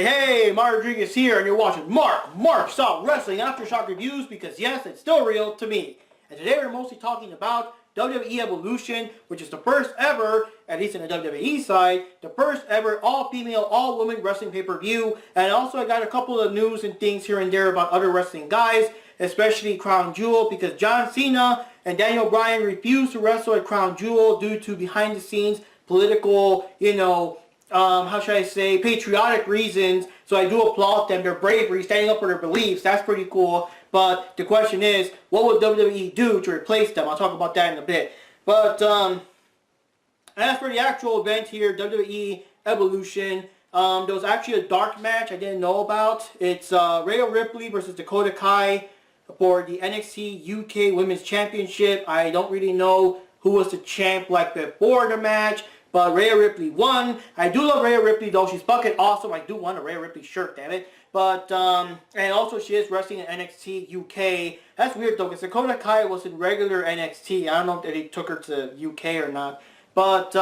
Hey, Mark Rodriguez here, and you're watching Mark Stop Wrestling Aftershock Reviews, because yes, it's still real to me. And today we're mostly talking about WWE Evolution, which is the first ever, at least in the WWE side, the first ever all-female, all-women wrestling pay-per-view. And also I got a couple of news and things here and there about other wrestling guys, especially Crown Jewel, because John Cena and Daniel Bryan refused to wrestle at Crown Jewel due to behind-the-scenes political, how should I say, patriotic reasons. So I do applaud them, their bravery, standing up for their beliefs. That's pretty cool. But the question is, what would WWE do to replace them? I'll talk about that in a bit. But as for the actual event here, WWE Evolution, there was actually a dark match I didn't know about. It's Rhea Ripley versus Dakota Kai for the NXT UK Women's Championship. I don't really know who was the champ like before the match, but Rhea Ripley won. I do love Rhea Ripley though. She's fucking awesome. I do want a Rhea Ripley shirt, damn it. But, and also she is wrestling in NXT UK. That's weird though, because Dakota Kai was in regular NXT. I don't know if they took her to UK or not. But,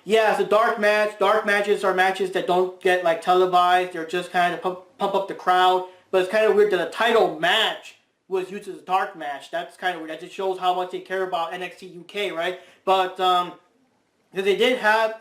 yeah, it's a dark match. Dark matches are matches that don't get, like, televised. They're just kind of pump up the crowd. But it's kind of weird that a title match was used as a dark match. That's kind of weird. That just shows how much they care about NXT UK, right? But, because they did have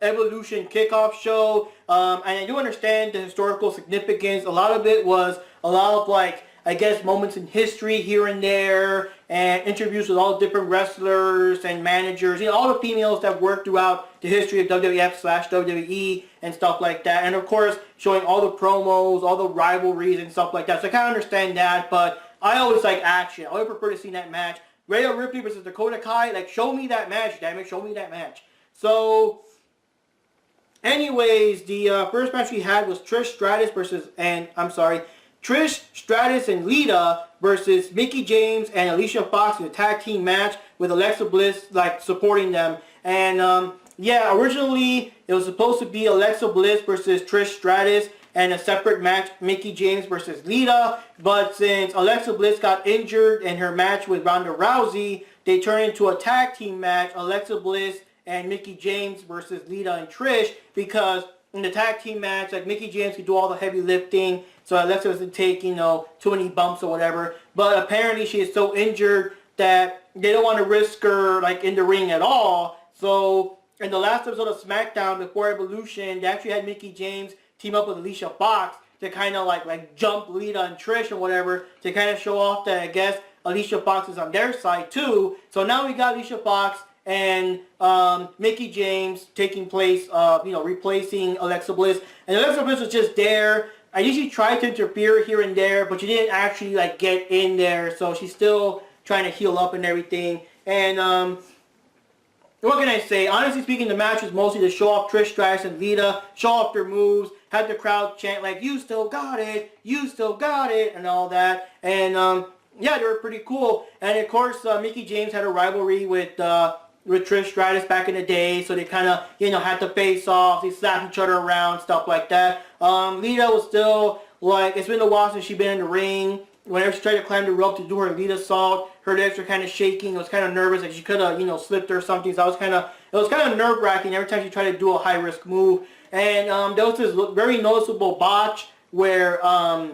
Evolution kickoff show, and I do understand the historical significance. A lot of it was a lot of, like, I guess moments in history here and there, and interviews with all different wrestlers and managers, all the females that worked throughout the history of WWF/WWE and stuff like that. And of course, showing all the promos, all the rivalries and stuff like that. So I kind of understand that, but I always like action. I always prefer to see that match. Rhea Ripley versus Dakota Kai, like, show me that match, damn it, show me that match. So, anyways, the first match we had was Trish Stratus and Lita versus Mickie James and Alicia Fox in a tag team match with Alexa Bliss, like, supporting them. And, yeah, originally it was supposed to be Alexa Bliss versus Trish Stratus and a separate match, Mickie James versus Lita. But since Alexa Bliss got injured in her match with Ronda Rousey, they turned into a tag team match, Alexa Bliss and Mickie James versus Lita and Trish, because in the tag team match, like, Mickie James could do all the heavy lifting, so Alexa doesn't take, too many bumps or whatever. But apparently she is so injured that they don't want to risk her, like, in the ring at all. So in the last episode of SmackDown before Evolution, they actually had Mickie James team up with Alicia Fox to kind of like jump Lita and Trish or whatever, to kind of show off that, I guess, Alicia Fox is on their side too. So now we got Alicia Fox and Mickie James taking place, replacing Alexa Bliss. And Alexa Bliss was just there. I usually tried to interfere here and there, but she didn't actually, like, get in there. So she's still trying to heal up and everything. And, what can I say? Honestly speaking, the match was mostly to show off Trish Stratus and Lita, show off their moves, had the crowd chant, like, you still got it, and all that. And, yeah, they were pretty cool. And, of course, Mickie James had a rivalry with Trish Stratus back in the day, so they kind of, had to face off, they slapped each other around, stuff like that. Lita was still, like, it's been a while since she's been in the ring. Whenever she tried to climb the rope to do her Lita salt, her legs were kind of shaking. It was kind of nervous, like she could have, slipped or something. So it was kind of nerve-wracking every time she tried to do a high-risk move. And there was this very noticeable botch where, I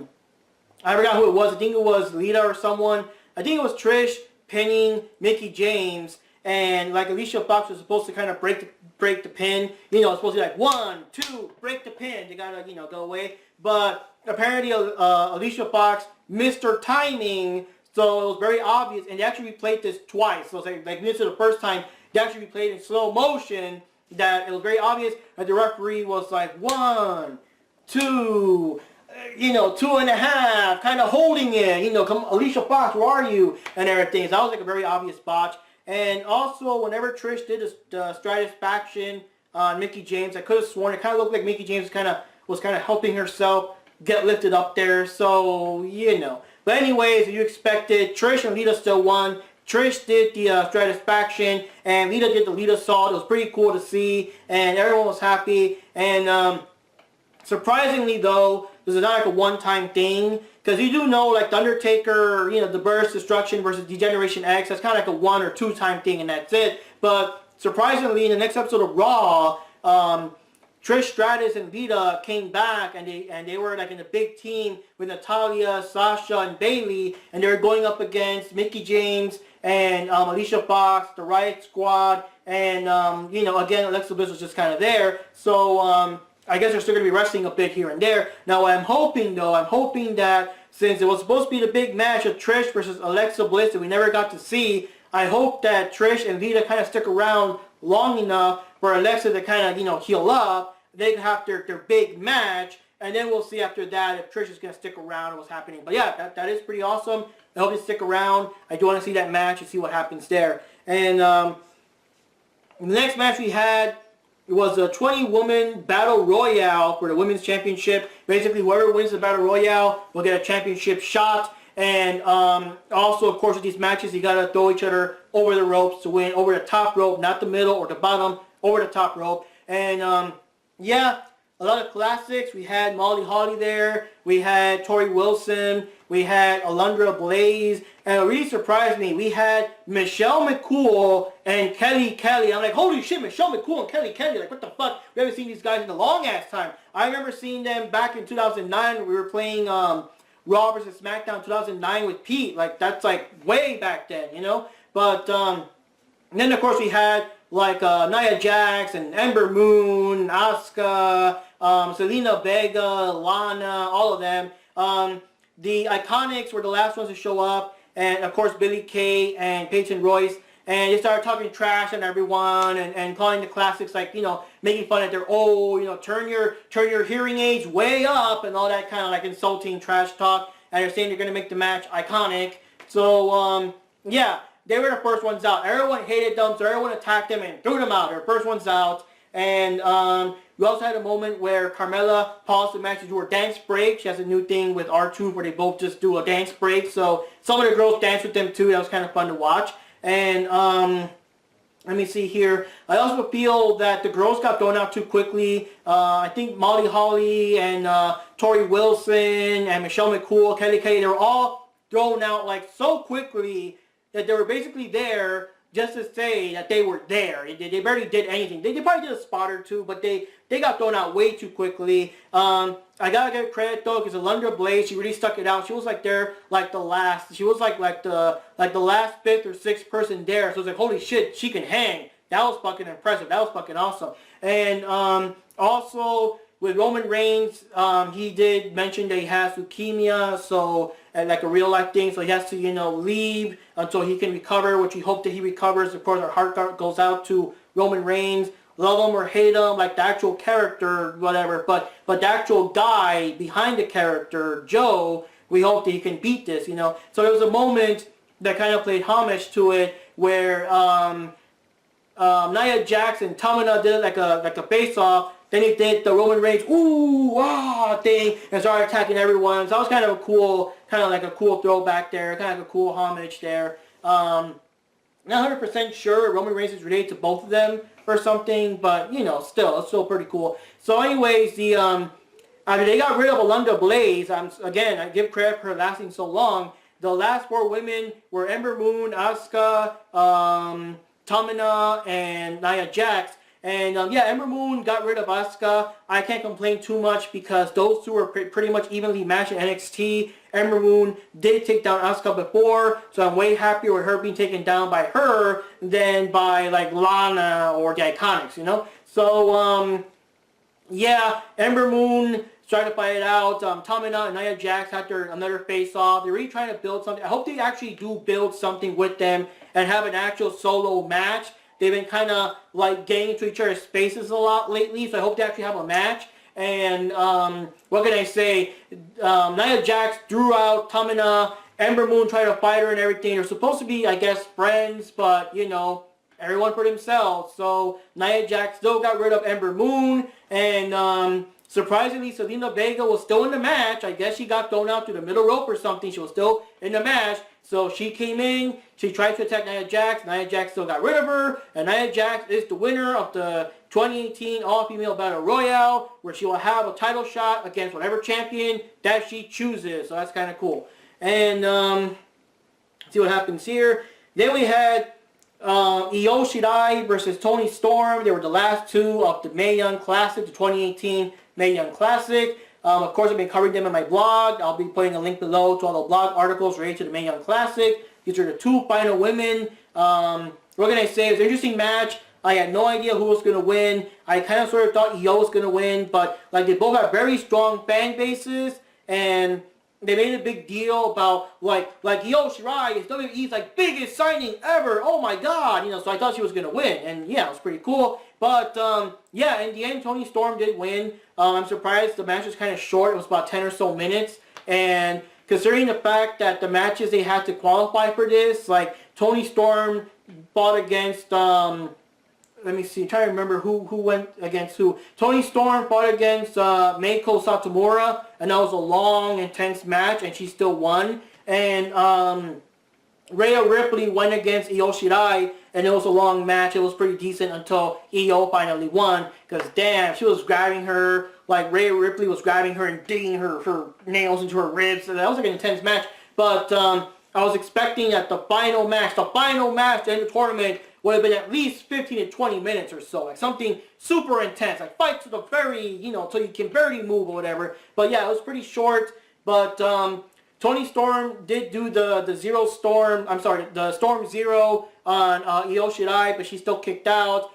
forgot who it was. I think it was Lita or someone. I think it was Trish pinning Mickie James. And, like, Alicia Fox was supposed to kind of break the pin. It's supposed to be like, 1, 2, break the pin. They gotta, go away. But apparently Alicia Fox missed her timing, so it was very obvious. And they actually replayed this twice. So it's like this is the first time they actually replayed in slow motion, that it was very obvious that the referee was like 1, 2, 2.5, kind of holding it. Come, Alicia Fox, where are you? And everything. So that was like a very obvious botch. And also, whenever Trish did the Stratus faction on Mickie James, I could have sworn it kind of looked like Mickie James was kind of helping herself get lifted up there. So, But anyways, you expected, Trish and Lita still won. Trish did the Stratus faction, and Lita did the Lita salt. It was pretty cool to see, and everyone was happy. And surprisingly, though, this is not like a one-time thing, because you do know, like, The Undertaker, the Burst Destruction versus Degeneration X, that's kind of like a 1 or 2 time thing, and that's it. But surprisingly, in the next episode of Raw, Trish Stratus and Lita came back, and they were like in a big team with Natalya, Sasha, and Bayley, and they were going up against Mickie James and Alicia Fox, the Riot Squad, and again, Alexa Bliss was just kind of there. So I guess they're still going to be wrestling a bit here and there. Now, what I'm hoping that since it was supposed to be the big match of Trish versus Alexa Bliss that we never got to see, I hope that Trish and Lita kind of stick around long enough for Alexa to kind of, heal up. They can have their big match, and then we'll see after that if Trish is going to stick around and what's happening. But yeah, that is pretty awesome. I hope they stick around. I do want to see that match and see what happens there. And the next match we had, it was a 20-woman battle royale for the women's championship. Basically, whoever wins the battle royale will get a championship shot. And also, of course, with these matches, you got to throw each other over the ropes to win. Over the top rope, not the middle or the bottom, over the top rope. And yeah, a lot of classics. We had Molly Holly there. We had Tori Wilson. We had Alundra Blaze. And it really surprised me. We had Michelle McCool and Kelly Kelly. I'm like, holy shit, Michelle McCool and Kelly Kelly. Like, what the fuck? We haven't seen these guys in a long-ass time. I remember seeing them back in 2009 when we were playing Raw vs. SmackDown 2009 with Pete. Like, that's like way back then, But then, of course, we had like Nia Jax and Ember Moon, Asuka, Selena Vega, Lana, all of them. The Iconics were the last ones to show up, and of course Billie Kay and Peyton Royce, and they started talking trash on everyone and calling the classics like, making fun that they're old, turn your hearing aids way up and all that kind of like insulting trash talk, and they're saying they're going to make the match iconic. So, yeah. They were the first ones out. Everyone hated them, so everyone attacked them and threw them out. They were the first ones out. And we also had a moment where Carmella paused the match to do her dance break. She has a new thing with R-Truth where they both just do a dance break. So some of the girls danced with them too. That was kind of fun to watch. And let me see here. I also feel that the girls got thrown out too quickly. I think Molly Holly and Tori Wilson and Michelle McCool, Kelly Kelly, they were all thrown out like so quickly that they were basically there just to say that they were there. They barely did anything. They probably did a spot or two, but they got thrown out way too quickly. I gotta give credit though, because Alundra Blaze, she really stuck it out. She was like there like the last. She was like the last fifth or sixth person there. So it's like, holy shit, she can hang. That was fucking impressive. That was fucking awesome. And also with Roman Reigns, he did mention that he has leukemia, so like a real life thing, so he has to leave until he can recover, which we hope that he recovers. Of course, our heart goes out to Roman Reigns. Love him or hate him, like the actual character, whatever, but the actual guy behind the character, Joe, we hope that he can beat this, So there was a moment that kind of played homage to it where Nia Jax and Tamina did like a face-off. Then he did the Roman Reigns ooh ah thing and started attacking everyone. So that was kind of a cool throwback there, kind of like a cool homage there. Not 100% sure Roman Reigns is related to both of them or something, but still, it's still pretty cool. So anyways, they got rid of Alundra Blaze. Again, I give credit for her lasting so long. The last four women were Ember Moon, Asuka, Tamina, and Nia Jax. And yeah, Ember Moon got rid of Asuka. I can't complain too much because those two were pretty much evenly matched in NXT. Ember Moon did take down Asuka before, so I'm way happier with her being taken down by her than by like Lana or the Iconics, So yeah, Ember Moon started to fight it out. Tamina and Nia Jax had another face-off. They're really trying to build something. I hope they actually do build something with them and have an actual solo match. They've been kind of like getting into each other's spaces a lot lately, so I hope they actually have a match. And what can I say? Nia Jax threw out Tamina. Ember Moon tried to fight her and everything. They're supposed to be, I guess, friends, but everyone for themselves. So Nia Jax still got rid of Ember Moon, and surprisingly, Selena Vega was still in the match. I guess she got thrown out to the middle rope or something. She was still in the match. So she came in, she tried to attack Nia Jax. Nia Jax still got rid of her, and Nia Jax is the winner of the 2018 All-Female Battle Royale, where she will have a title shot against whatever champion that she chooses. So that's kind of cool. And see what happens here. Then we had Io Shirai versus Toni Storm. They were the last two of the Mae Young Classic, the 2018 Mae Young Classic. Of course, I've been covering them in my blog. I'll be putting a link below to all the blog articles related to the Mae Young Classic. These are the two final women. What can I say? It was an interesting match. I had no idea who was going to win. I kind of sort of thought Io was going to win, but like they both have very strong fan bases, and they made a big deal about like Io Shirai is WWE's like biggest signing ever. Oh my God, so I thought she was going to win, and yeah, it was pretty cool. But yeah, in the end, Toni Storm did win. I'm surprised the match was kind of short. It was about 10 or so minutes, and considering the fact that the matches they had to qualify for this, like Toni Storm fought against let me see, I'm trying to remember who went against who. Toni Storm fought against Meiko Satomura, and that was a long, intense match, and she still won. And Rhea Ripley went against Io Shirai, and it was a long match. It was pretty decent until Io finally won, because damn, she was grabbing her, like Rhea Ripley was grabbing her and digging her nails into her ribs. So that was like an intense match. But I was expecting that the final match to end the tournament would have been at least 15 to 20 minutes or so. Like something super intense. Like fight to the very, till you can barely move or whatever. But yeah, it was pretty short. But Toni Storm did do the Storm Zero on Io Shirai, but she still kicked out.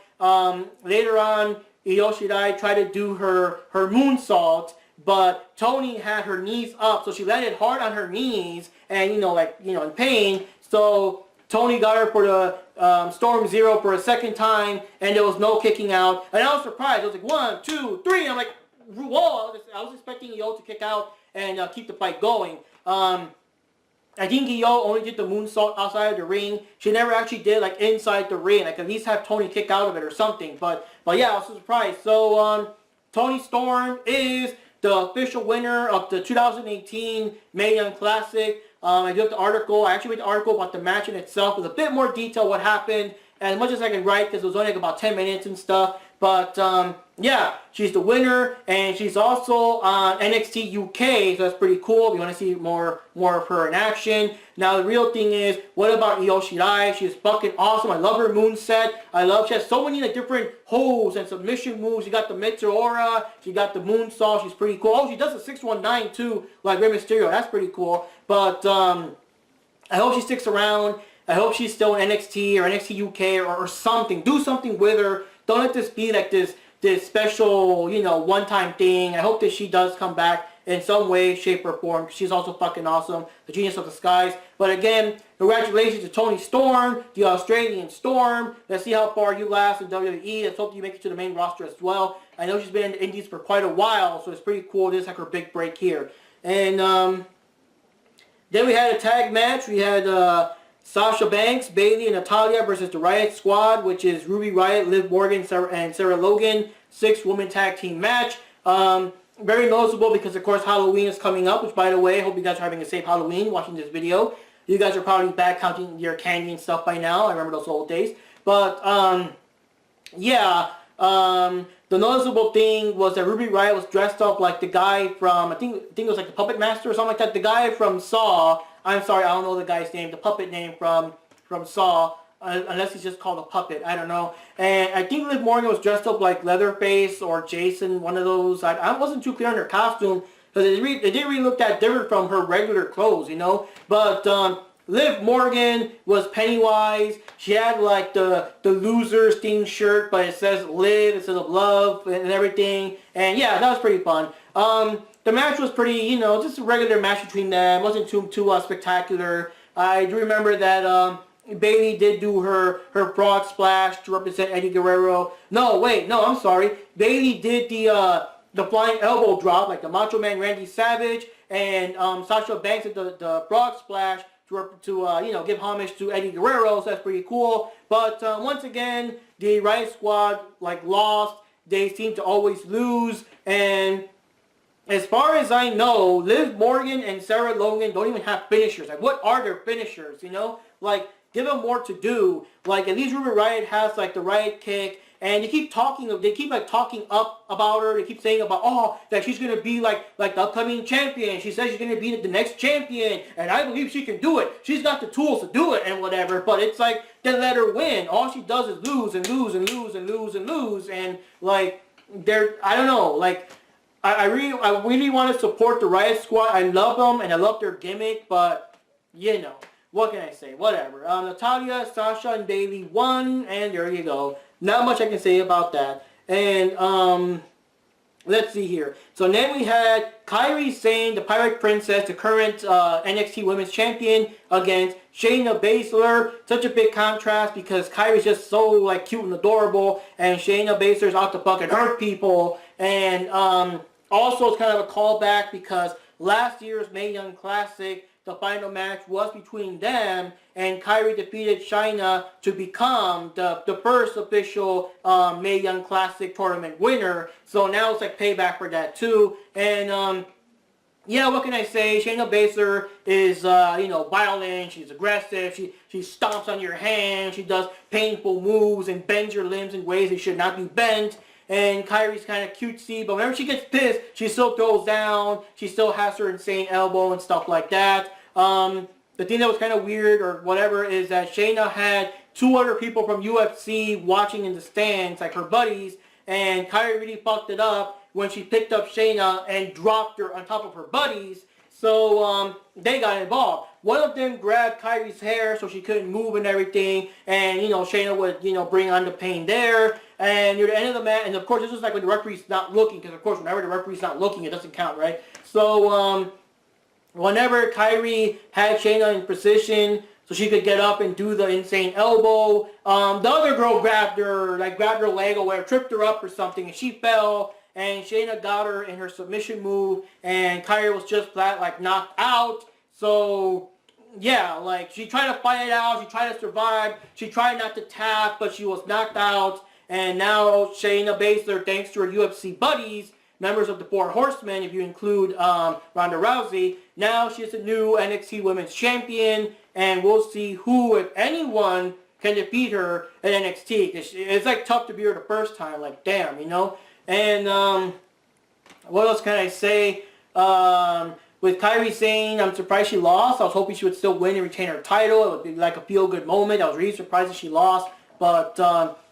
Later on, Io Shirai tried to do her moonsault, but Toni had her knees up, so she landed hard on her knees, and in pain. So Toni got her for the Storm Zero for a second time, and there was no kicking out. And I was surprised. I was like, 1, 2, 3. And I'm like, whoa! I was expecting Io to kick out and keep the fight going. I think Io only did the moonsault outside of the ring. She never actually did like inside the ring. Like at least have Toni kick out of it or something. But yeah, I was surprised. So Toni Storm is the official winner of the 2018 Mae Young Classic. I did the article. I actually read the article about the match in itself with a bit more detail what happened, and as much as I can write, because it was only like about 10 minutes and stuff. But yeah, she's the winner, and she's also on NXT UK, so that's pretty cool. If you want to see more of her in action. Now the real thing is, what about Io Shirai? She's fucking awesome. I love her moveset. She has so many like different holds and submission moves. She got the Meteora, she got the moonsault. She's pretty cool. Oh, she does the 619 too, like Rey Mysterio. That's pretty cool. But I hope she sticks around. I hope she's still in NXT or NXT UK or something. Do something with her. Don't let this be like this special, one-time thing. I hope that she does come back in some way, shape, or form. She's also fucking awesome. The genius of the skies. But again, congratulations to Toni Storm, the Australian Storm. Let's see how far you last in WWE. Let's hope you make it to the main roster as well. I know she's been in the Indies for quite a while, so it's pretty cool. This is like her big break here. And then we had a tag match. We had Sasha Banks, Bayley, and Natalya versus the Riot Squad, which is Ruby Riott, Liv Morgan, and Sarah Logan. 6-woman tag team match. Very noticeable because, of course, Halloween is coming up, which, by the way, I hope you guys are having a safe Halloween watching this video. You guys are probably back counting your candy and stuff by now. I remember those old days. But, yeah, the noticeable thing was that Ruby Riott was dressed up like the guy from, I think it was like the Puppet Master or something like that. The guy from Saw. I'm sorry, I don't know the guy's name, the puppet name from Saw, unless he's just called a puppet, I don't know. And I think Liv Morgan was dressed up like Leatherface or Jason, one of those. I wasn't too clear on her costume, because it didn't really look that different from her regular clothes, But Liv Morgan was Pennywise. She had like the Losers themed shirt, but it says Liv instead of love and everything. And yeah, that was pretty fun. The match was pretty, just a regular match between them. It wasn't too spectacular. I do remember that Bayley did do her frog splash to represent Eddie Guerrero. I'm sorry. Bayley did the flying elbow drop, like the Macho Man Randy Savage, and Sasha Banks did the frog splash to give homage to Eddie Guerrero. So that's pretty cool. But once again, the Riot Squad lost. They seem to always lose, and as far as I know, Liv Morgan and Sarah Logan don't even have finishers. Like, what are their finishers, Give them more to do. Like, at least Ruby Riott has, the Riot Kick, and they keep like talking up about her. They keep saying about, that she's gonna be like the upcoming champion. She says she's gonna be the next champion, and I believe she can do it. She's got the tools to do it and whatever. But it's like, then let her win. All she does is lose and lose and lose and lose and lose, and like I don't know, like. I really want to support the Riot Squad. I love them and I love their gimmick, but you know, what can I say? Whatever. Natalya, Sasha, and Bayley won, and there you go. Not much I can say about that. And let's see here. So then we had Kairi Sane, the Pirate Princess, the current NXT Women's Champion, against Shayna Baszler. Such a big contrast because Kairi's just so like cute and adorable, and Shayna Baszler's out to fucking hurt people. And also, it's kind of a callback because last year's Mae Young Classic, the final match was between them, and Kairi defeated Shayna to become the first official Mae Young Classic tournament winner. So now it's like payback for that too. And yeah, what can I say? Shayna Baszler is, violent. She's aggressive. She stomps on your hand. She does painful moves and bends your limbs in ways they should not be bent. And Kairi's kind of cutesy, but whenever she gets pissed, she still throws down. She still has her insane elbow and stuff like that. The thing that was kind of weird or whatever is that Shayna had 2 other people from UFC watching in the stands, like her buddies, and Kairi really fucked it up when she picked up Shayna and dropped her on top of her buddies. So they got involved. One of them grabbed Kairi's hair so she couldn't move and everything, and Shayna would bring on the pain there. And near the end of the match, and of course this was like when the referee's not looking, because of course whenever the referee's not looking, it doesn't count, right? So whenever Kairi had Shayna in position so she could get up and do the insane elbow, the other girl grabbed her leg or whatever, tripped her up or something, and she fell. And Shayna got her in her submission move, and Kairi was just flat, like, knocked out. So, yeah, like, she tried to fight it out, she tried to survive, she tried not to tap, but she was knocked out. And now Shayna Baszler, thanks to her UFC buddies, members of the 4 Horsemen, if you include Ronda Rousey, now she's the new NXT Women's Champion, and we'll see who, if anyone, can defeat her at NXT. It's like tough to beat her the first time, like, damn, And what else can I say? With Kairi Sane, I'm surprised she lost. I was hoping she would still win and retain her title. It would be like a feel-good moment. I was really surprised that she lost. But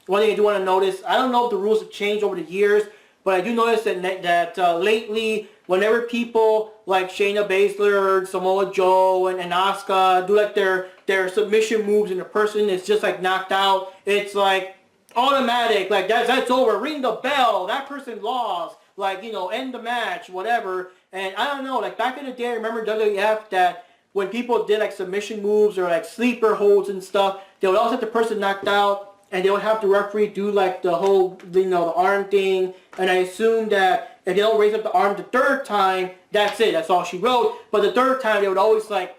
one thing I do want to notice, I don't know if the rules have changed over the years, but I do notice that lately, whenever people like Shayna Baszler, Samoa Joe, and Asuka do like their submission moves and the person is just like knocked out, it's like automatic, like that's over, ring the bell, that person lost, like, end the match, whatever. And I don't know, like back in the day, I remember WWF that when people did like submission moves or like sleeper holds and stuff, they would always have the person knocked out, and they would have the referee do like the whole, the arm thing. And I assume that if they don't raise up the arm the 3rd time, that's it, that's all she wrote. But the 3rd time, they would always like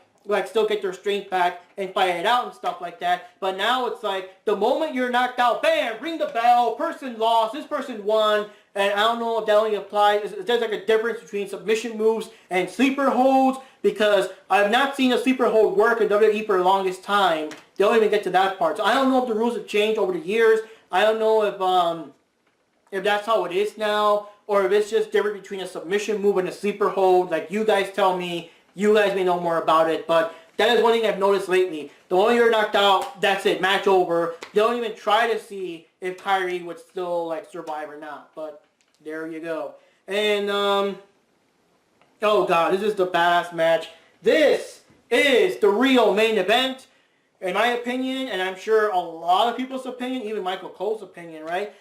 still get their strength back and fight it out and stuff like that. But now it's like, the moment you're knocked out, bam, ring the bell, person lost, this person won. And I don't know if that only applies, there's like a difference between submission moves and sleeper holds, because I've not seen a sleeper hold work in WWE for the longest time. They don't even get to that part. So I don't know if the rules have changed over the years. I don't know if that's how it is now, or if it's just different between a submission move and a sleeper hold. Like, you guys tell me. You guys may know more about it, but that is one thing I've noticed lately. The moment you're knocked out, that's it, match over. They don't even try to see if Kairi would still like survive or not. But there you go. And oh god, this is the badass match. This is the real main event, in my opinion, and I'm sure a lot of people's opinion, even Michael Cole's opinion, right?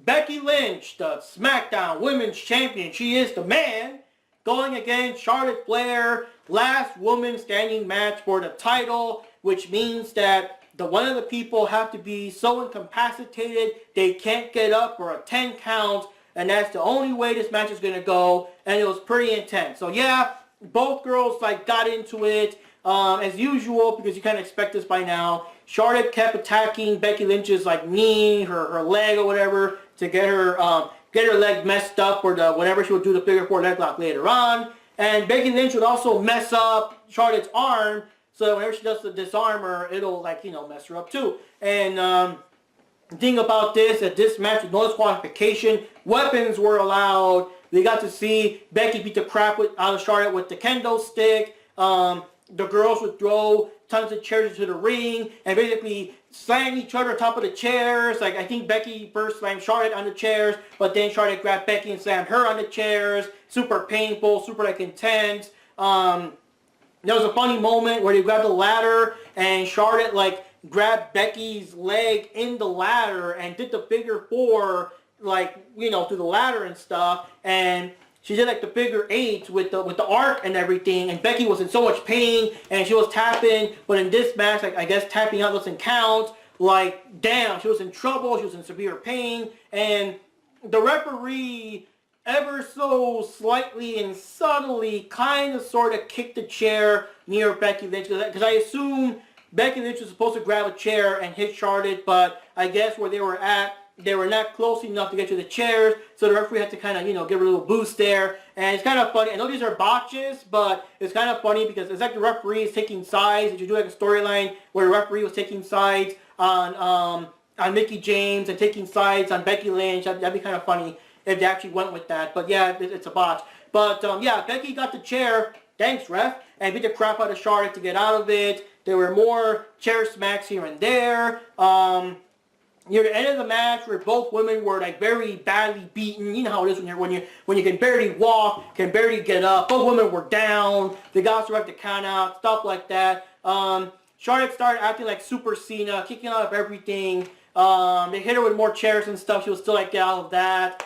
Becky Lynch, the SmackDown Women's Champion, she is the man, going against Charlotte Flair, last woman standing match for the title, which means that one of the people have to be so incapacitated they can't get up for a 10 count, and that's the only way this match is going to go, and it was pretty intense. So yeah, both girls like got into it as usual, because you kind of expect this by now. Charlotte kept attacking Becky Lynch's like knee, her leg or whatever, to get her leg messed up for whenever she would do the figure 4 leg lock later on. And Becky Lynch would also mess up Charlotte's arm, so whenever she does the disarmer, it'll like, mess her up too. And The thing about this, that this match with no disqualification, weapons were allowed. They got to see Becky beat the crap out of Charlotte with the kendo stick. The girls would throw tons of chairs into the ring and basically slam each other on top of the chairs. Like, I think Becky first slammed Charlotte on the chairs, but then Charlotte grabbed Becky and slammed her on the chairs. Super painful, super like intense. There was a funny moment where they grabbed the ladder and Charlotte like grabbed Becky's leg in the ladder and did the figure four, like, you know, through the ladder and stuff. And she did like the figure eight with the arc and everything, and Becky was in so much pain and she was tapping, but in this match, like, I guess tapping out doesn't count. Like, damn, she was in trouble, she was in severe pain, and the referee ever so slightly and subtly kind of sort of kicked the chair near Becky Lynch, because I assume Becky Lynch was supposed to grab a chair and hit Charlotte, but I guess where they were at, they were not close enough to get to the chairs, so the referee had to kind of, you know, give her a little boost there. And it's kind of funny. I know these are botches, but it's kind of funny because it's like the referee is taking sides. If you do like a storyline where the referee was taking sides on Mickie James and taking sides on Becky Lynch, that'd be kind of funny if they actually went with that. But yeah, it's a botch. But yeah, Becky got the chair, thanks ref, and beat the crap out of Charlotte to get out of it. There were more chair smacks here and there. Near the end of the match, where both women were like very badly beaten. You know how it is when you can barely walk, can barely get up. Both women were down. The guys were at the count out, stuff like that. Charlotte started acting like Super Cena, kicking out of everything. They hit her with more chairs and stuff. She was still like, get out of that.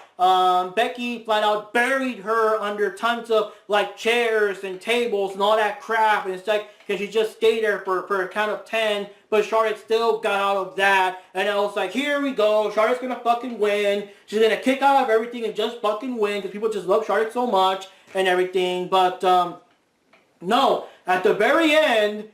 Becky flat out buried her under tons of like chairs and tables and all that crap. And it's like, because she just stayed there for a count of 10. But Charlotte still got out of that. And I was like, here we go. Charlotte's going to fucking win. She's going to kick out of everything and just fucking win. Because people just love Charlotte so much and everything. But no. At the very end,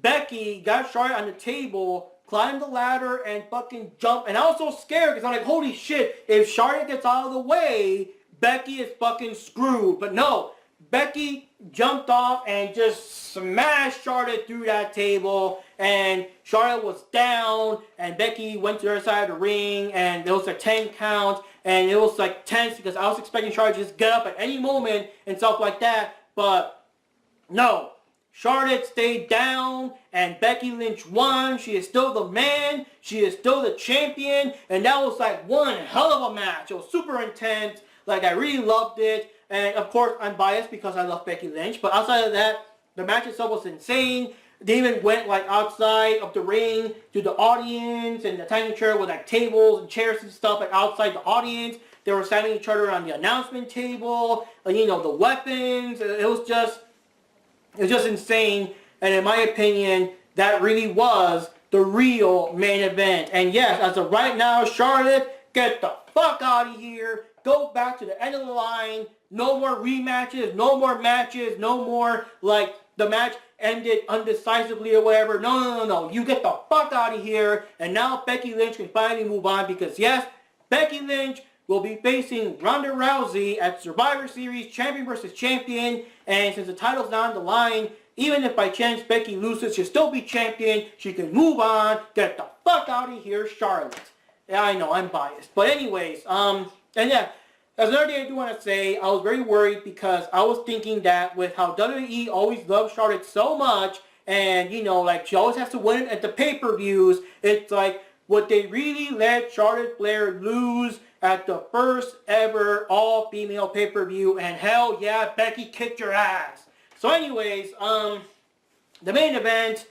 Becky got Charlotte on the table, climbed the ladder, and fucking jumped. And I was so scared because I'm like, holy shit, if Charlotte gets out of the way, Becky is fucking screwed. But no, Becky jumped off and just smashed Charlotte through that table. And Charlotte was down, and Becky went to her side of the ring, and it was a 10 count. And it was like tense because I was expecting Charlotte to just get up at any moment and stuff like that. But no. Charlotte stayed down, and Becky Lynch won. She is still the man. She is still the champion. And that was like one hell of a match. It was super intense. Like, I really loved it. And of course, I'm biased because I love Becky Lynch. But outside of that, the match itself was insane. They even went like outside of the ring to the audience, and the tiny chair with like tables and chairs and stuff like outside the audience. They were standing each other on the announcement table. You know, the weapons. It was just insane, and in my opinion, that really was the real main event. And yes, as of right now, Charlotte, get the fuck out of here. Go back to the end of the line. No more rematches, no more matches, no more, like, the match ended undecisively or whatever. No. You get the fuck out of here. And now Becky Lynch can finally move on because, yes, Becky Lynch will be facing Ronda Rousey at Survivor Series champion versus champion. And since the title's not on the line, even if by chance Becky loses, she'll still be champion. She can move on. Get the fuck out of here, Charlotte. Yeah, I know, I'm biased. But anyways, and yeah, that's another thing I do want to say. I was very worried because I was thinking that with how WWE always loves Charlotte so much, and, you know, like, she always has to win at the pay-per-views, it's like, would they really let Charlotte Flair lose at the first ever all-female pay-per-view? And hell yeah, Becky kicked your ass. So anyways, the main event,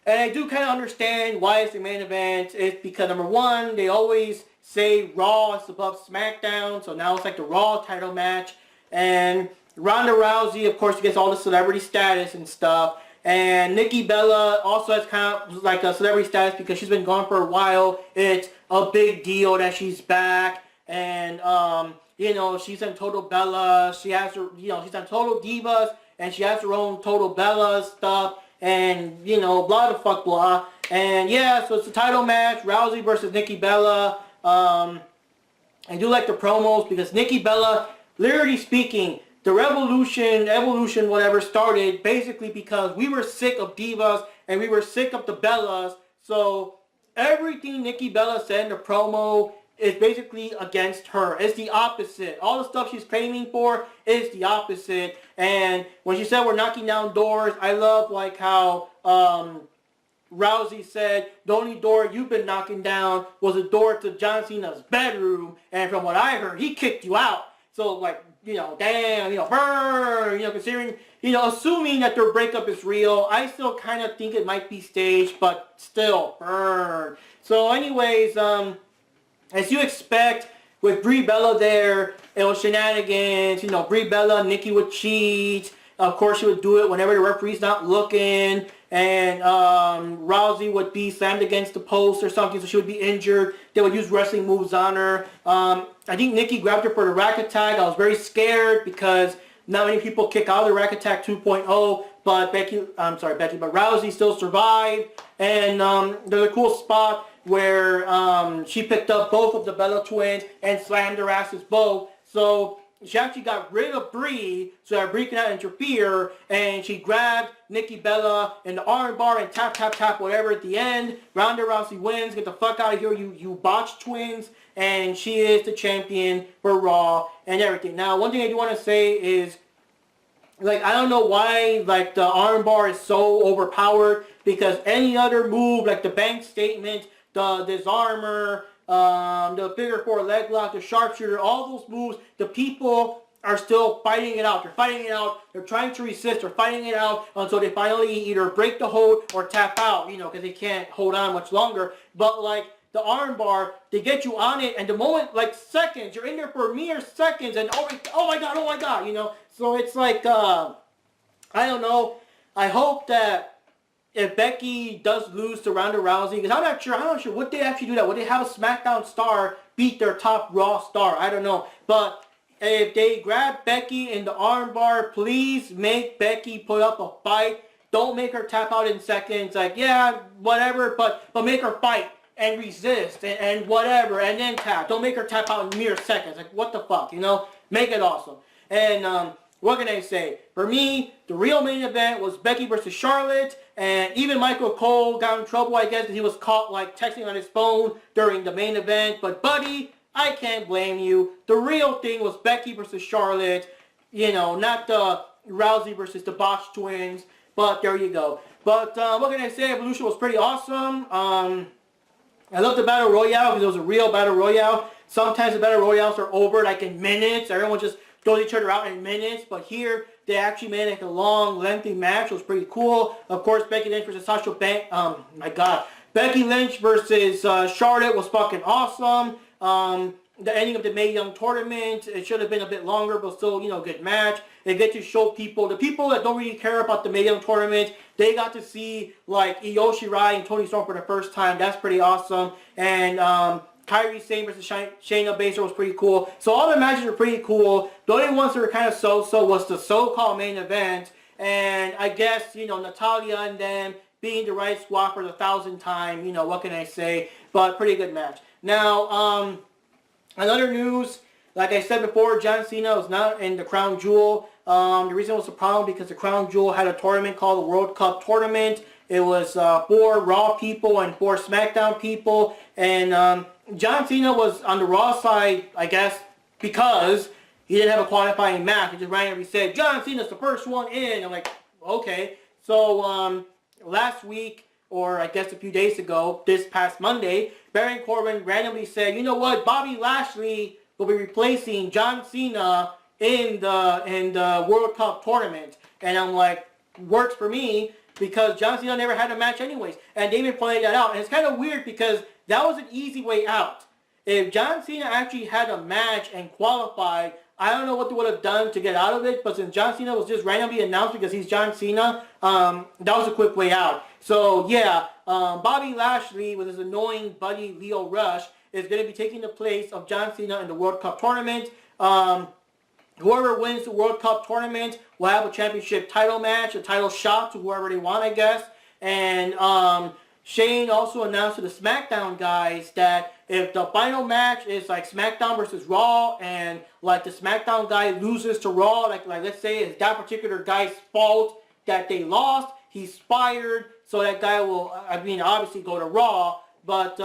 and I do kind of understand why it's the main event. It's because, number one, they always say Raw is above SmackDown, so now it's like the Raw title match. And Ronda Rousey, of course, gets all the celebrity status and stuff. And Nikki Bella also has kind of like a celebrity status because she's been gone for a while. It's a big deal that she's back. And, you know, she's on Total Bella. She has her, you know, she's on Total Divas. And she has her own Total Bella stuff. And, you know, blah, the fuck, blah. And, yeah, so it's a title match. Rousey versus Nikki Bella. I do like the promos because Nikki Bella, literally speaking, the evolution, whatever, started basically because we were sick of divas and we were sick of the Bellas. So everything Nikki Bella said in the promo is basically against her. It's the opposite. All the stuff she's claiming for is the opposite. And when she said we're knocking down doors, I love like how Rousey said the only door you've been knocking down was a door to John Cena's bedroom, and from what I heard, he kicked you out. So like, you know, damn, you know, burn, you know, considering, you know, assuming that their breakup is real, I still kind of think it might be staged, but still, burn. So anyways, as you expect, with Brie Bella there, it was shenanigans. You know, Brie Bella, Nikki would cheat. Of course, she would do it whenever the referee's not looking. And Rousey would be slammed against the post or something, so she would be injured. They would use wrestling moves on her. I think Nikki grabbed her for the rack attack. I was very scared because not many people kick out of the rack attack 2.0, but but Rousey still survived. And there's a cool spot where she picked up both of the Bella twins and slammed their asses both. So she actually got rid of Brie so that Brie cannot interfere, and she grabbed Nikki Bella in the arm bar and tap, tap, tap, whatever at the end. Ronda Rousey wins. Get the fuck out of here, you botched twins. And she is the champion for Raw and everything. Now, one thing I do want to say is, like, I don't know why, like, the arm bar is so overpowered, because any other move, like the bank statement, the disarmer, the figure four leg lock, the sharpshooter, all those moves, the people are still fighting it out. They're fighting it out. They're trying to resist. They're fighting it out until they finally either break the hold or tap out, you know, because they can't hold on much longer. But, like, the arm bar, they get you on it, and the moment, like, seconds, you're in there for mere seconds, and oh my god, you know. So it's like, I don't know. I hope that if Becky does lose to Ronda Rousey, because I'm not sure, would they actually do that? Would they have a SmackDown star beat their top Raw star? I don't know. But if they grab Becky in the armbar, please make Becky put up a fight. Don't make her tap out in seconds. Like, yeah, whatever, but make her fight and resist and whatever, and then tap. Don't make her tap out in mere seconds. Like, what the fuck, you know? Make it awesome. And what can I say? For me, the real main event was Becky versus Charlotte, and even Michael Cole got in trouble, I guess, because he was caught, like, texting on his phone during the main event. But, buddy, I can't blame you. The real thing was Becky versus Charlotte, you know, not the Rousey versus the Botch twins. But there you go. But what can I say? Evolution was pretty awesome. I love the Battle Royale because it was a real Battle Royale. Sometimes the Battle Royales are over, like, in minutes. Everyone just throws each other out in minutes, but here they actually made like a long, lengthy match. It was pretty cool. Of course, Becky Lynch versus Sasha Banks. Becky Lynch versus Charlotte was fucking awesome. The ending of the Mae Young tournament, it should have been a bit longer, but still, you know, good match. They get to show people, the people that don't really care about the Mae Young tournament, they got to see like Io Shirai and Toni Storm for the first time. That's pretty awesome. And Kairi Sane versus Shayna Baszler was pretty cool. So all the matches were pretty cool. The only ones that were kind of so-so was the so-called main event. And I guess, you know, Natalya and them being the right squad for the 1,000th time. You know, what can I say? But pretty good match. Now, another news, like I said before, John Cena was not in the Crown Jewel. The reason it was a problem because the Crown Jewel had a tournament called the World Cup Tournament. It was 4 Raw people and 4 SmackDown people. And John Cena was on the Raw side, I guess, because he didn't have a qualifying match. He just randomly said, John Cena's the first one in. I'm like, okay. So last week, or I guess a few days ago, this past Monday, Baron Corbin randomly said, you know what, Bobby Lashley will be replacing John Cena in the World Cup tournament. And I'm like, works for me, because John Cena never had a match anyways. And they've been playing that out. And it's kind of weird because that was an easy way out. If John Cena actually had a match and qualified, I don't know what they would have done to get out of it. But since John Cena was just randomly announced because he's John Cena, that was a quick way out. So yeah, Bobby Lashley with his annoying buddy Lio Rush is going to be taking the place of John Cena in the World Cup tournament. Whoever wins the World Cup tournament will have a championship title match, a title shot to whoever they want, I guess. And Shane also announced to the SmackDown guys that if the final match is like SmackDown versus Raw, and like the SmackDown guy loses to Raw, like let's say it's that particular guy's fault that they lost, he's fired, so that guy will, I mean, obviously go to Raw. But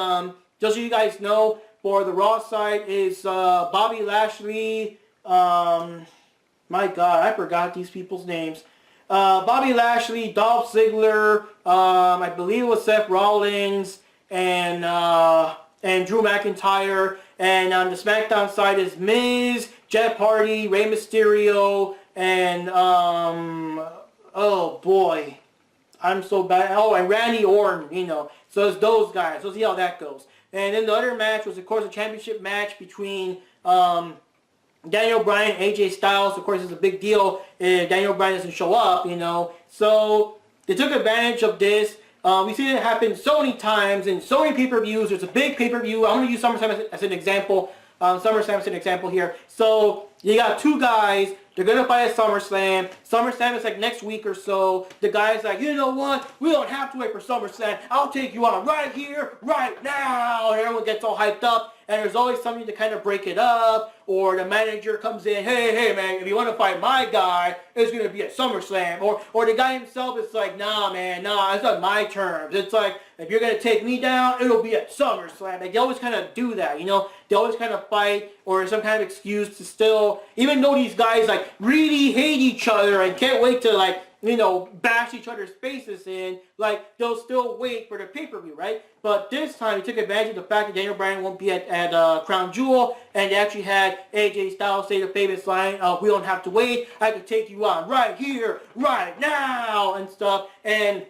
just so you guys know, for the Raw side is Bobby Lashley. My God, I forgot these people's names. Bobby Lashley, Dolph Ziggler, I believe it was Seth Rollins, and Drew McIntyre. And on the SmackDown side is Miz, Jeff Hardy, Rey Mysterio, and oh boy, I'm so bad. Oh, and Randy Orton, you know. So it's those guys. We'll see how that goes. And then the other match was, of course, a championship match between Daniel Bryan, AJ Styles. Of course, it's a big deal if Daniel Bryan doesn't show up, you know. So they took advantage of this. We've seen it happen so many times in so many pay-per-views. There's a big pay-per-view. I'm going to use SummerSlam as an example. SummerSlam as an example here. So you got two guys. They're going to fight at SummerSlam. SummerSlam is like next week or so. The guy's like, you know what? We don't have to wait for SummerSlam. I'll take you on right here, right now. And everyone gets all hyped up. And there's always something to kind of break it up. Or the manager comes in, hey man, if you want to fight my guy, it's going to be at SummerSlam. Or the guy himself is like, nah man, nah, it's on my terms. It's like, if you're going to take me down, it'll be at SummerSlam. Like, they always kind of do that, you know? They always kind of fight or some kind of excuse to still, even though these guys like really hate each other and can't wait to like, you know, bash each other's faces in, like, they'll still wait for the pay-per-view, right? But this time, he took advantage of the fact that Daniel Bryan won't be at Crown Jewel, and they actually had AJ Styles say the famous line, we don't have to wait, I can take you on right here, right now, and stuff. And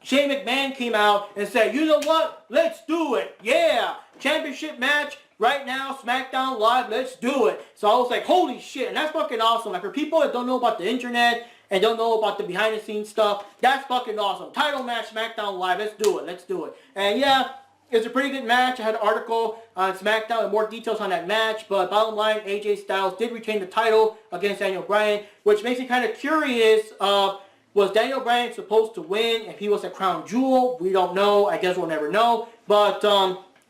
Shane McMahon came out and said, you know what, let's do it, yeah, championship match, right now, SmackDown Live, let's do it. So I was like, holy shit, and that's fucking awesome. Like, for people that don't know about the internet and don't know about the behind-the-scenes stuff, that's fucking awesome. Title match, SmackDown Live, let's do it, let's do it. And yeah, it's a pretty good match. I had an article on SmackDown with more details on that match, but bottom line, AJ Styles did retain the title against Daniel Bryan, which makes me kind of curious of, was Daniel Bryan supposed to win if he was at Crown Jewel? We don't know. I guess we'll never know. But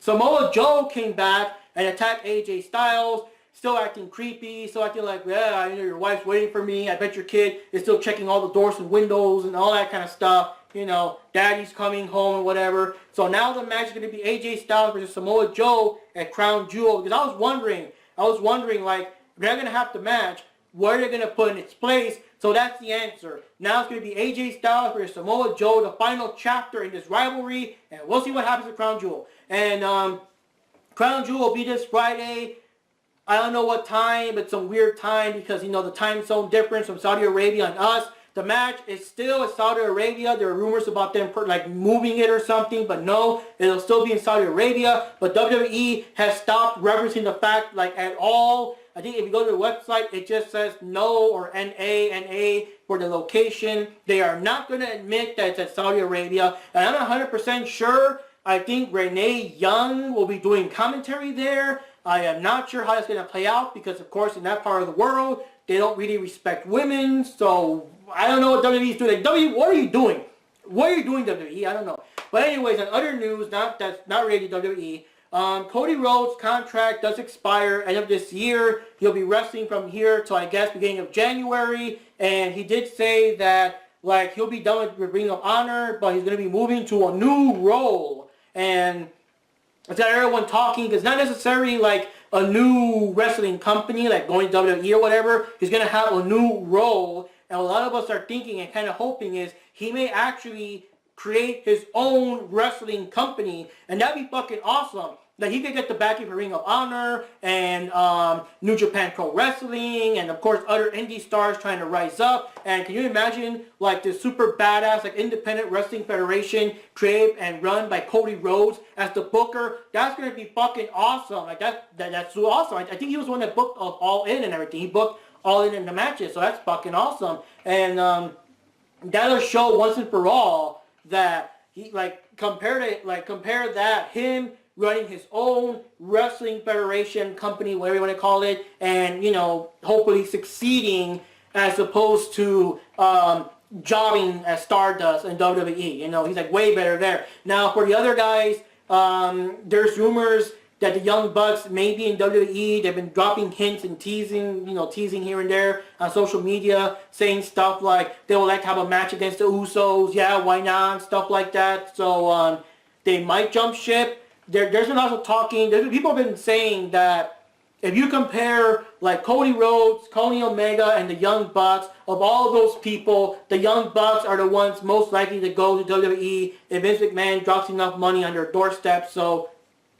Samoa Joe came back and attacked AJ Styles, still acting creepy, still acting like, yeah, I know your wife's waiting for me. I bet your kid is still checking all the doors and windows and all that kind of stuff. You know, daddy's coming home and whatever. So now the match is going to be AJ Styles versus Samoa Joe at Crown Jewel. Because I was wondering, like, if they're going to have the match, what are they going to put in its place? So that's the answer. Now it's going to be AJ Styles versus Samoa Joe, the final chapter in this rivalry, and we'll see what happens at Crown Jewel. And Crown Jewel will be this Friday. I don't know what time, but some weird time because, you know, the time zone difference from Saudi Arabia and us. The match is still in Saudi Arabia. There are rumors about them like moving it or something, but no, it'll still be in Saudi Arabia. But WWE has stopped referencing the fact like at all. I think if you go to the website, it just says no or NA for the location. They are not going to admit that it's at Saudi Arabia. And I'm not 100% sure. I think Renee Young will be doing commentary there. I am not sure how that's going to play out because, of course, in that part of the world, they don't really respect women. So I don't know what WWE is doing. Like, WWE, what are you doing? What are you doing, WWE? I don't know. But anyways, on other news, that's not related to WWE, Cody Rhodes' contract does expire end of this year. He'll be wrestling from here till, I guess, beginning of January. And he did say that, like, he'll be done with Ring of Honor, but he's going to be moving to a new role. And it's got everyone talking. It's not necessarily like a new wrestling company, like going to WWE or whatever. He's going to have a new role. And a lot of us are thinking and kind of hoping is he may actually create his own wrestling company. And that'd be fucking awesome. Like, he could get the backing for Ring of Honor and New Japan Pro Wrestling and, of course, other indie stars trying to rise up. And can you imagine, like, this super badass, like, independent wrestling federation created and run by Cody Rhodes as the booker? That's going to be fucking awesome. Like, that's so awesome. I think he was the one that booked All In and everything. He booked All In the matches, so that's fucking awesome. And that'll show once and for all that he, compare that, him running his own wrestling federation company, whatever you want to call it, and, you know, hopefully succeeding as opposed to jobbing as Stardust and WWE. You know, he's like way better there. Now, for the other guys, there's rumors that the Young Bucks may be in WWE. They've been dropping hints and teasing here and there on social media, saying stuff like they would like to have a match against the Usos. Yeah, why not? Stuff like that. So, they might jump ship. There's been also talking, people have been saying that if you compare like Cody Rhodes, Kenny Omega, and the Young Bucks, of all those people, the Young Bucks are the ones most likely to go to WWE if Vince McMahon drops enough money on their doorstep. So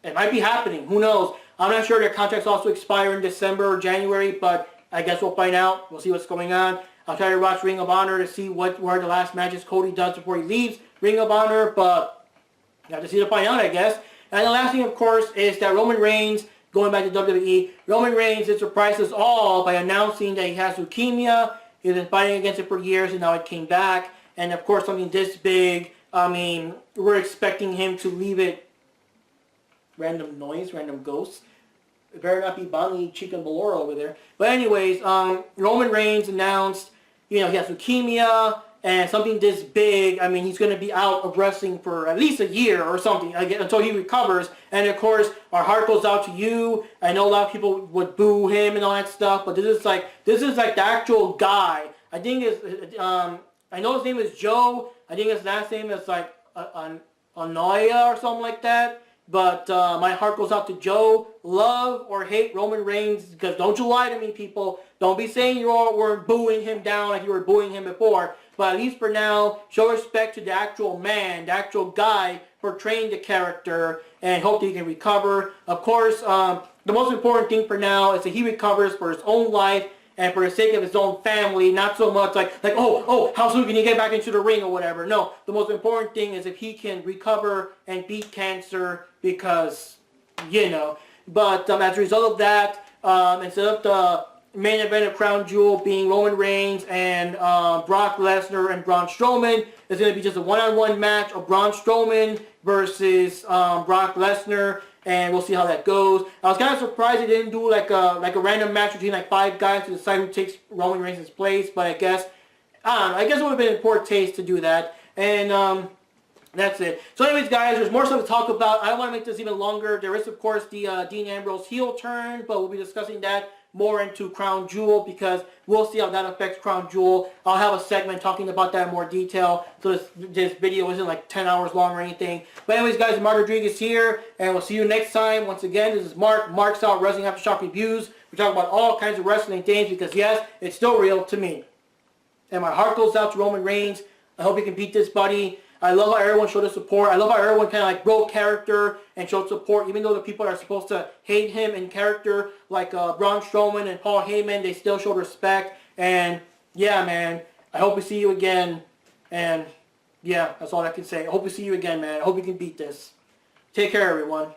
it might be happening. Who knows? I'm not sure their contracts also expire in December or January, but I guess we'll find out. We'll see what's going on. I'll try to watch Ring of Honor to see where the last matches Cody does before he leaves Ring of Honor, but you have to see to find out, I guess. And the last thing, of course, is that Roman Reigns, going back to WWE, Roman Reigns did surprise us all by announcing that he has leukemia. He's been fighting against it for years, and now it came back. And of course, something this big, I mean, we're expecting him to leave it random noise, random ghosts. It better not be Bonnie Chicken Ballora over there. But anyways, Roman Reigns announced, he has leukemia, and something this big, I mean, he's going to be out of wrestling for at least a year or something, until he recovers. And of course, our heart goes out to you. I know a lot of people would boo him and all that stuff, but this is like the actual guy. I think I know his name is Joe. I think his last name is like Anoia or something like that. But my heart goes out to Joe. Love or hate Roman Reigns, because don't you lie to me, people. Don't be saying you all were booing him down like you were booing him before. But at least for now, show respect to the actual man, the actual guy portraying the character, and hope that he can recover. Of course, the most important thing for now is that he recovers for his own life and for the sake of his own family, not so much like how soon can he get back into the ring or whatever. No, the most important thing is if he can recover and beat cancer, because, But as a result of that, instead of the main event of Crown Jewel being Roman Reigns and Brock Lesnar and Braun Strowman, it's going to be just a one-on-one match of Braun Strowman versus Brock Lesnar, and we'll see how that goes. I was kind of surprised they didn't do like a random match between like 5 guys to decide who takes Roman Reigns' place, but I guess it would have been in poor taste to do that. And that's it. So anyways, guys, there's more stuff to talk about. I don't want to make this even longer. There is, of course, the Dean Ambrose heel turn, but we'll be discussing that more into Crown Jewel, because we'll see how that affects Crown Jewel. I'll have a segment talking about that in more detail, so this video isn't like 10 hours long or anything. But anyways, guys, Mark Rodriguez here, and we'll see you next time. Once again, this is Mark. Mark's Out Wrestling Aftershock Reviews. We're talking about all kinds of wrestling things, because yes, it's still real to me. And my heart goes out to Roman Reigns. I hope he can beat this buddy. I love how everyone showed his support. I love how everyone kind of like broke character and showed support, even though the people that are supposed to hate him in character, like Braun Strowman and Paul Heyman, they still showed respect. And yeah, man, I hope we see you again. And yeah, that's all I can say. I hope we see you again, man. I hope we can beat this. Take care, everyone.